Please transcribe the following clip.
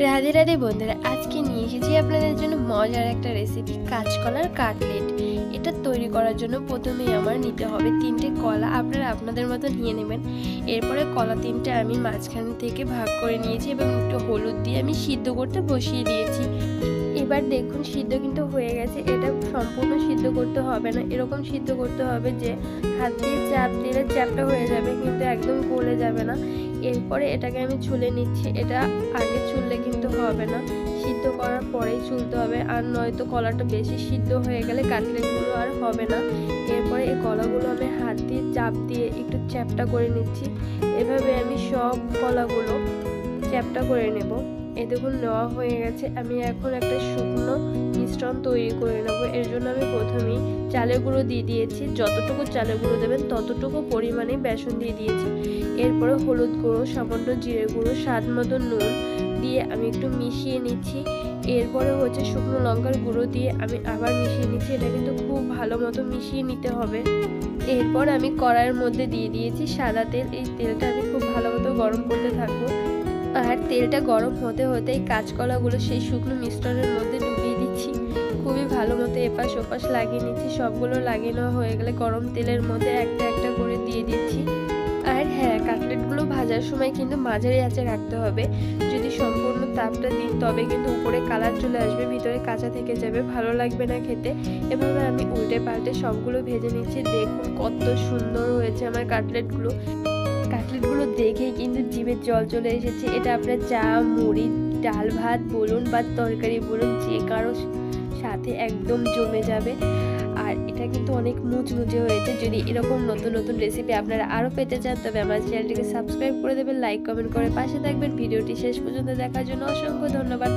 রাধে রাধে বন্ধুরা, আজকে নিয়ে এসেছি আপনাদের জন্য মজার একটা রেসিপি, কাঁচকলার কাটলেট। এটা তৈরি করার জন্য প্রথমেই আমার নিতে হবে 3টে কলা। আপনারা আপনাদের মতো নিয়ে নেবেন। এরপরে কলা 3টে আমি মাঝখান থেকে ভাগ করে নিয়েছি এবং একটু হলুদ দিয়ে আমি সিদ্ধ করতে বসিয়ে দিয়েছি। এবার দেখুন সিদ্ধ কিন্তু হয়ে গেছে। এটা সম্পূর্ণ সিদ্ধ করতে হবে না, এরকম সিদ্ধ করতে হবে যে হাত দিয়ে চাপ দিলে চ্যাপটা হয়ে যাবে, কিন্তু একদম গলে যাবে না। এরপরে এটাকে আমি ছুলে নিচ্ছি। এটা আগে ছুললে কিন্তু হবে না, সিদ্ধ করার পরেই ছুলতে হবে, আর নয়তো কলাটা বেশি সিদ্ধ হয়ে গেলে কাটলেটগুলো আর হবে না। এরপরে এই কলাগুলো আমি হাত দিয়ে চাপ দিয়ে একটু চ্যাপটা করে নিচ্ছি। এভাবে আমি সব কলাগুলো চ্যাপটা করে নেব। এই দেখুন নেওয়া হয়ে গেছে। আমি এখন একটা শুকনো মিশ্রণ তৈরি করে নেব। এর জন্য আমি প্রথমেই চালের গুঁড়ো দিয়ে দিয়েছি। যতটুকু চালের গুঁড়ো দেবেন ততটুকু পরিমাণে বেসন দিয়ে দিয়েছি। এরপরে হলুদ গুঁড়ো, সামান্য জিরে গুঁড়ো, স্বাদ মতো নুন দিয়ে আমি একটু মিশিয়ে নিচ্ছি। এরপরে হচ্ছে শুকনো লঙ্কার গুঁড়ো দিয়ে আমি আবার মিশিয়ে নিচ্ছি। এটা কিন্তু খুব ভালো মতো মিশিয়ে নিতে হবে। এরপর আমি কড়াইয়ের মধ্যে দিয়ে দিয়েছি সাদা তেল। এই তেলটা আমি খুব ভালো মতো গরম করতে থাকবো। আর তেলটা গরম হতে হতেই কাঁচকলাগুলো সেই শুকনো মিশ্রণের মধ্যে ডুবিয়ে দিচ্ছি। খুবই ভালো মতো এপাশ ওপাশ লাগিয়ে নিচ্ছি। সবগুলো লাগিয়ে নেওয়া হয়ে গেলে গরম তেলের মধ্যে একটা একটা করে দিয়ে দিচ্ছি। আর হ্যাঁ, কাটলেটগুলো ভাজার সময় কিন্তু মাঝারি আঁচে রাখতে হবে। যদি সম্পূর্ণ তাপটা দিন তবে কিন্তু উপরে কালার চলে আসবে, ভিতরে কাঁচা থেকে যাবে, ভালো লাগবে না খেতে। এভাবে আমি উল্টে পাল্টে সবগুলো ভেজে নিচ্ছি। দেখুন কত সুন্দর হয়েছে আমার কাটলেটগুলো দেখেই কিন্তু জিভে জল চলে এসেছে। এটা আপনার চা, মুড়ি, ডাল ভাত বলুন বা তরকারি বলুন, যে কারো সাথে একদম জমে যাবে। আর এটা কিন্তু অনেক মুচমুচে হয়েছে। যদি এরকম নতুন নতুন রেসিপি আপনারা আরও পেতে চান তবে আমার চ্যানেলটিকে সাবস্ক্রাইব করে দেবেন, লাইক কমেন্ট করে পাশে থাকবেন। ভিডিওটি শেষ পর্যন্ত দেখার জন্য অসংখ্য ধন্যবাদ।